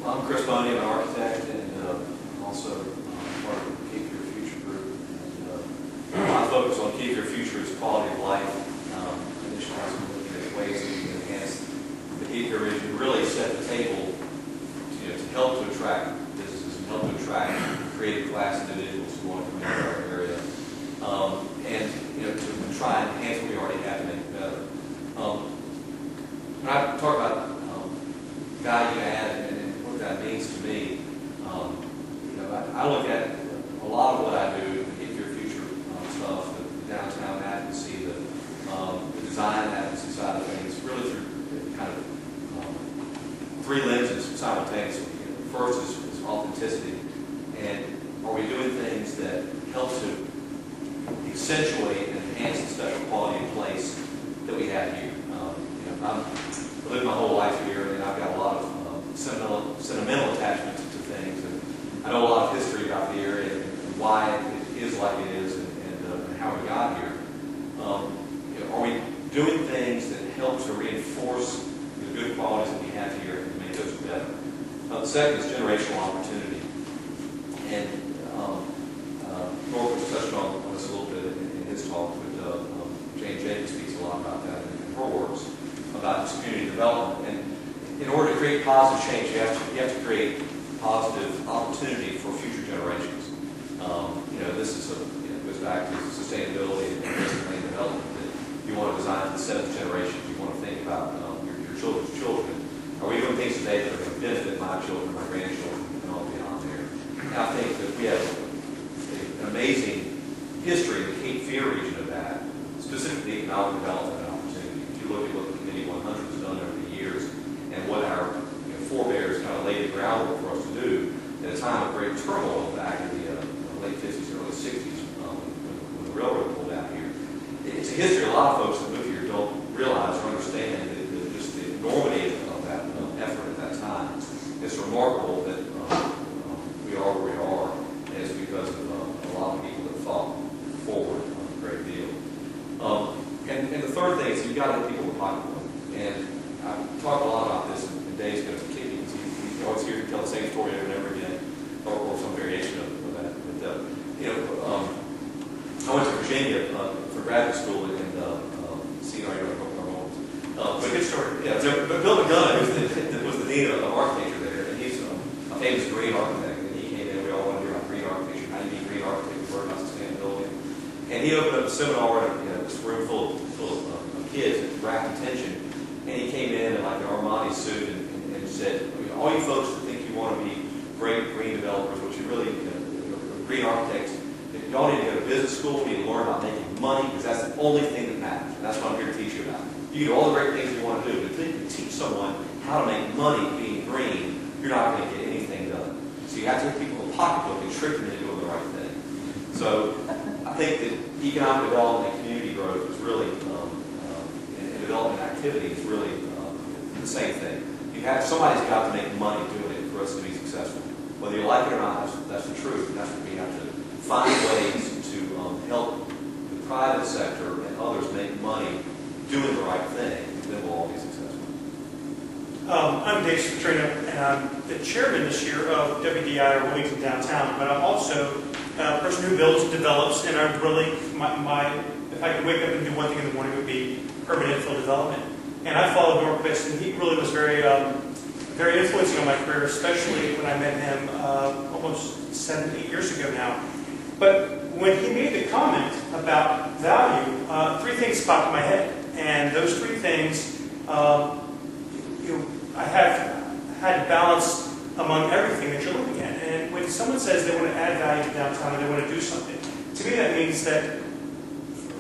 I'm Chris Boney, I'm an architect, and also part of the Keep Your Future group. And, my focus on Keep Your Future is quality of life. Initiatives and looking at ways that we can enhance the Keep Your Vision, really set the table to help to attract businesses and help to attract creative class individuals who want to come into our area, and to try and enhance what we already have to make it better. When I talk about value add and what that means to me, I look at a lot of what I do, the Keep Your Future stuff, the downtown advocacy, the design advocacy side of things, really through kind of three lenses simultaneously. First is authenticity, and are we doing things that help to accentuate and enhance the special quality of place that we have here? I've lived my whole life here, and I've got a lot of sentimental attachment to things, and I know a lot of history about the area and why it is like it is, and how we got here. Are we doing things that help to reinforce the good qualities that we have here and make those better? The second is generational opportunity, and Norquist touched on this a little bit in his talk, but Jane Jacobs speaks a lot about that in her works about this community development. And in order to create positive change, you have to create positive opportunity for future generations. This is goes back to sustainability and land development. That you want to design for the seventh generation. You want to think about your children's children. Are we doing things today that are going to benefit my children, my grandchildren, and all beyond there? And I think that we have an amazing history in the Cape Fear region of that, specifically economic development and opportunity. If you look at what the Committee 100 has done over the years and what our forebears kind of laid the groundwork for us to do at a time of great turmoil back in the late 50s, early 60s, when the railroad pulled out here. It's a history a lot of folks that move here don't realize or understand just the enormity of that effort at that time. It's remarkable that we are where we are, and it's because of a lot of people that fought forward a great deal. And the third thing is you've got to let people in the pocketbook. And I've talked a lot about this, and Dave's going to kick me because he's always here to tell the same story over and over again, or some variation of that. But, I went to Virginia for graduate school and CNR. But good story. Yeah, but Bill McGunn was the dean of architecture there, and he's a famous green architect. And he came in. We all want to hear about green architecture. How do you be green architect? Work on sustainability. And he opened up a seminar in this room full of kids that rapt attention. And he came in like an Armani suit and said, all you folks that think you want to be great green developers, which you really, green architects, y'all need to go to business school, you need to learn about making money, because that's the only thing that matters. And that's what I'm here to teach you about. You can do all the great things you want to do, but if you can teach someone how to make money being green, you're not going to get anything done. So you have to get people in the pocketbook and trick them into doing the right thing. So I think that economic development and community growth is really, and development activity is really the same thing. Somebody's got to make money doing it for us to be successful. Whether you like it or not, that's the truth. And that's what we have to find ways to help the private sector and others make money doing the right thing, and then we'll all be successful. I'm Dave Spetrino, and I'm the chairman this year of WDI, or Wilmington Downtown, but I'm also a person who builds and develops, and I'm really, if I could wake up and do one thing in the morning, it would be urban infill development. And I followed Norquist, and he really was very influencing on my career, especially when I met him almost 7-8 years ago now. But when he made the comment about value, three things popped in my head. And those three things, I have had to balance among everything that you're looking at. And when someone says they want to add value to downtown and they want to do something, to me that means that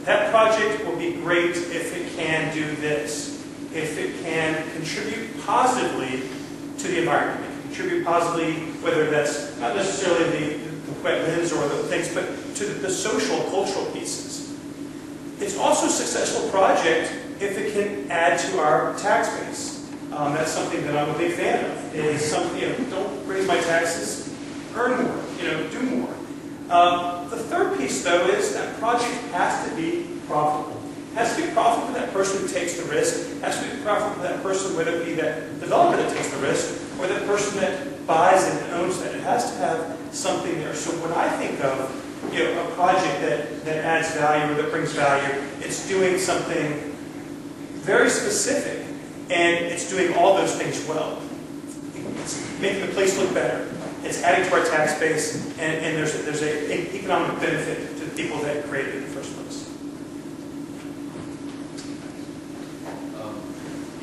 that project will be great if it can do this. If it can contribute positively to the environment, contribute positively, whether that's not necessarily the wetlands or the things, but to the social, cultural pieces. It's also a successful project if it can add to our tax base. That's something that I'm a big fan of. Is something, don't raise my taxes, earn more, do more. The third piece, though, is that project has to be profitable. It has to be profitable for that person who takes the risk. It has to be profitable for that person, whether it be that developer that takes the risk or that person that buys it and owns that. It has to have something there. So when I think of a project that adds value or that brings value, it's doing something very specific, and it's doing all those things well. It's making the place look better. It's adding to our tax base, and there's an economic benefit to the people that created it in the first place.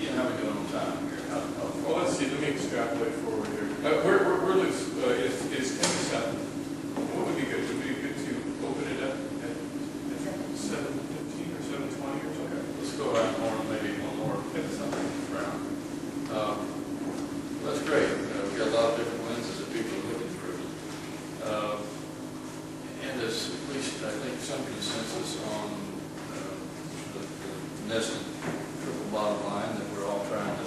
Ian, how are we doing on time here? Well, let's see. Let me extrapolate forward here. We're loose. It's 10 to 7. What would be good? Would it be good to open it up at 7:15 or 7:20 or something? Let's go out more, maybe one more something round. That's great. We've got a lot of different lenses that people are looking through. And there's at least, I think, some consensus on the nested triple bottom line that we're all trying to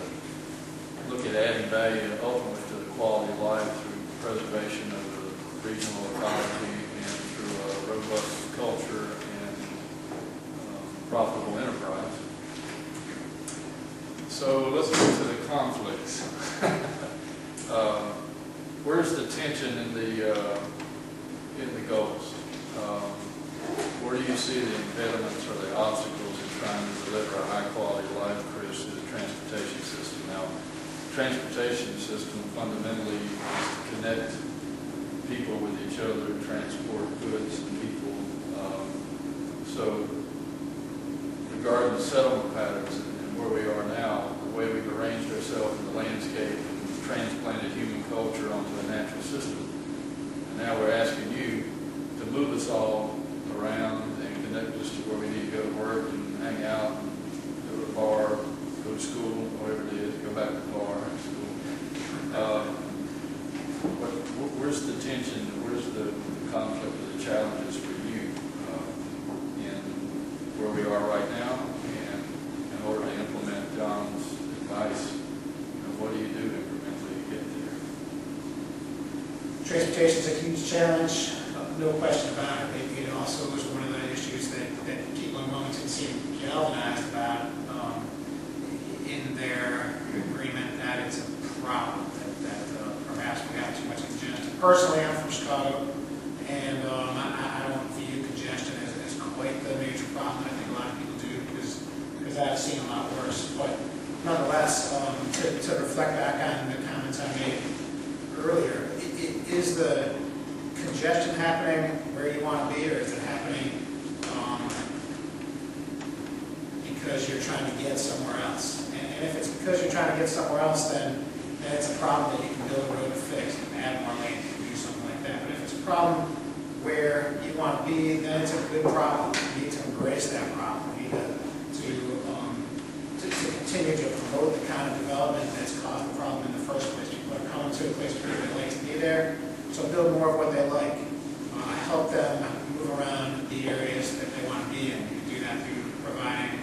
look at adding value ultimately to the quality of life through preservation of the regional ecology and through a robust culture and profitable enterprise. So let's get to the conflicts. Where's the tension in the goals? Where do you see the impediments or the obstacles in trying to deliver a high quality life, Chris, through the transportation system? Now, transportation system fundamentally is to connect people with each other, transport goods and people. So regarding the settlement patterns and where we are now, the way we've arranged ourselves in the landscape and transplanted human culture onto a natural system. And now we're asking you to move us all around and connect us to where we need to go to work and hang out and go to a bar, go to school, whatever it is, go back to the bar and school. Where's the tension, where's the conflict or the challenges for you in where we are right now, and in order to implement John's advice, what do you do incrementally to get there? Transportation is a huge challenge, no question about it. It also was one of the issues that people in Wilmington seem galvanized about in their agreement that it's a problem, that perhaps we have too much congestion. Personally, I'm from Chicago, and I don't view congestion as quite the major problem. I think a lot of people do because I've seen a lot worse. But nonetheless, to reflect back on the comments I made earlier, is the congestion happening where you want to be, or is it happening because you're trying to get somewhere else? And if it's because you're trying to get somewhere else, then it's a problem that you can build a road to fix, and add more lanes, and do something like that. But if it's a problem where you want to be, then it's a good problem. You need to embrace that problem. You need to continue to promote the kind of development that's caused the problem in the first place. People are coming to a place where they like to be there, so build more of what they like. Help them move around the areas that they want to be in. You can do that through providing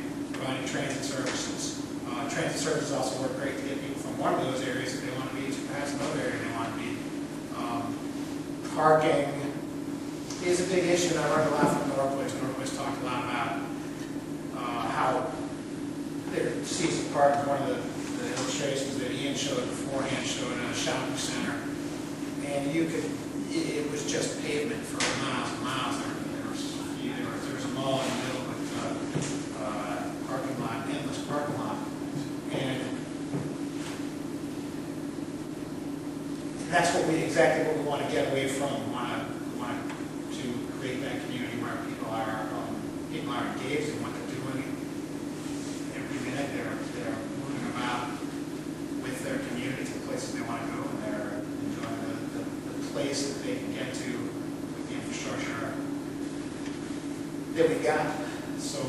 transit services. Transit services also work great to get people from one of those areas that they want to be to perhaps another area they want to be. Parking is a big issue, and I learned a lot from Norquist. Norquist talked a lot about how their season park, one of the illustrations that Ian showed beforehand showed a shopping center, and it was just pavement for miles and miles. There was a mall in the middle with parking lot, endless parking lot, and that's exactly what we want to get away from. We want to create that community where people are engaged in what they're doing. Every minute they're moving about with their community to the places they want to go, and they're enjoying the place that they can get to with the infrastructure that we got. So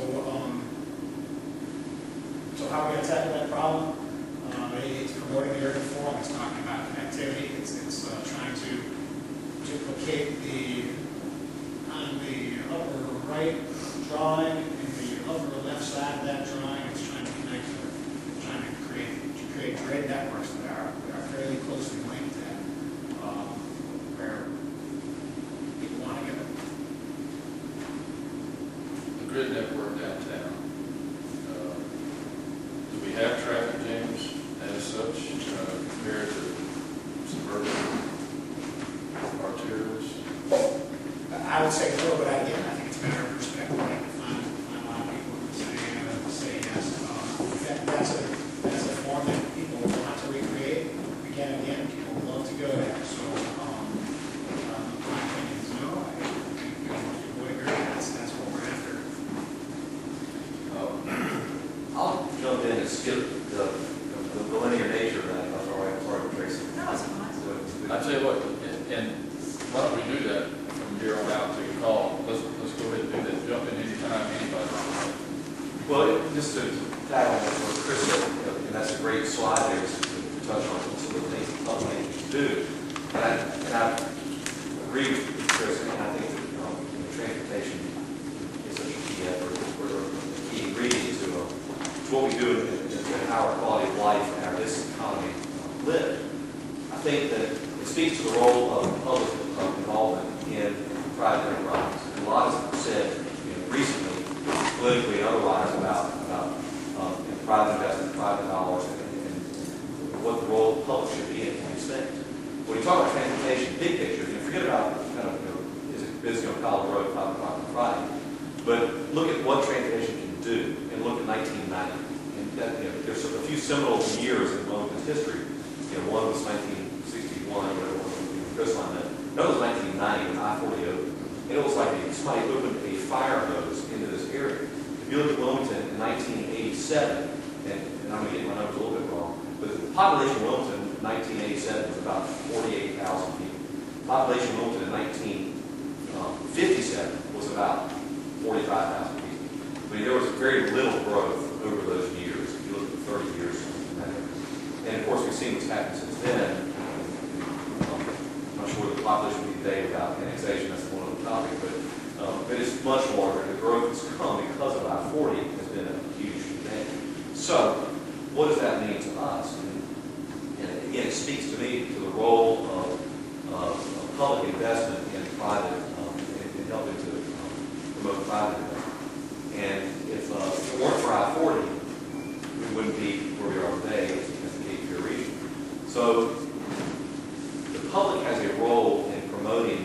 how are we going to tackle that problem? It's promoting the urban form. It's talking about connectivity. It's trying to duplicate on the upper right drawing and the upper left side of that drawing. It's trying to connect, trying to create grid networks that are fairly closely linked to where people want to go. The grid network downtown. compared to suburban arterials? I would say no, but again, I think it's a matter of perspective. I find a lot of people who say yes. That's a form that people want to recreate again and again. People love to go there. So, my opinion is no. I think most people would agree. That's what we're after. I'll jump in and skip the linear nature of that. That's all right. Sorry, Tracy. No, it's fine. I tell you what, and why don't we do that from here on out till you call? Let's go ahead and do that. Jump in anytime anybody. Well, just to tag on what Chris said, and that's a great slide there to touch on some of the things that public entities do. And I agree with Chris, and I think that transportation is such a key effort, or a key ingredient to what we do and how our quality of life and our business economy live. I think that it speaks to the role of public involvement in private enterprise. And a lot has been said recently, politically and otherwise, about private investment, private dollars, and what the role of the public should be in these things. When you talk about transportation, big picture, forget about is it busy on College Road 5 o'clock on Friday, but look at what transportation can do, and look at 1990. And that, there's a few seminal years in Wilmington's history. One was 1961, whatever it was, coastline meant. Another was 1990 when I-40 opened. And it was like somebody opened a fire hose into this area. If you look at Wilmington in 1987, and I'm going to get my numbers a little bit wrong, but the population of Wilmington in 1987 was about 48,000 people. The population of Wilmington in 1957 was about 45,000 people. I mean, there was very little growth over those years, if you look at the 30 years. And of course, we've seen what's happened since then. I'm not sure what the population would be today without annexation, that's one other topic, but it's much larger. The growth that's come because of I-40 has been a huge advantage. So, what does that mean to us? And again, it speaks to me to the role of public investment in private, in helping to promote private investment. And if it weren't for I-40, we wouldn't be where we are today as the Cape Fear region. So, the public has a role in promoting,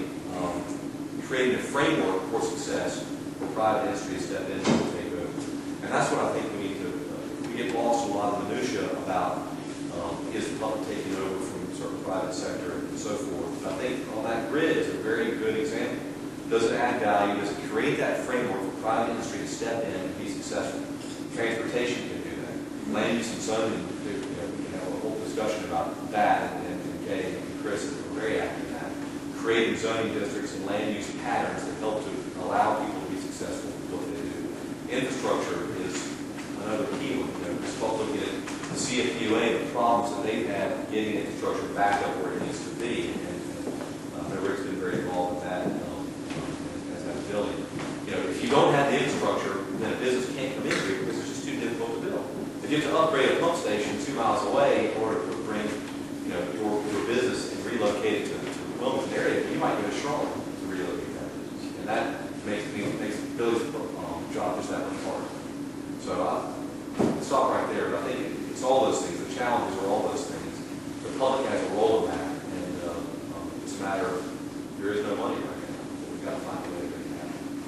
creating a framework for success for private industry to step in and take over. And that's what I think we need to, we get lost in a lot of minutia about is the public taking over from a certain private sector and so forth. But I think on that grid is a very good example. Does it add value? Does it create that framework for private industry to step in and be successful? Transportation can do that. Land use and zoning, a whole discussion about that, and Kay and Chris are very active in that. Creating zoning districts and land use patterns that help to allow people to be successful in what they do. Infrastructure is another key one. Just looking at the CFEDC, the problems that they've had getting infrastructure back up where it needs to be. And I know Rick's been very involved in that as that building. If you don't have the infrastructure, then a business can't come in here because it's just too difficult to build. If you have to upgrade a pump station 2 miles away in order to bring your business and relocate it to the Wilmington area, you might get a Charlotte to relocate that business. And that makes Billy's job just that much harder. So I'll stop right there, but I think it's all those things. The challenges are all those things. The public has a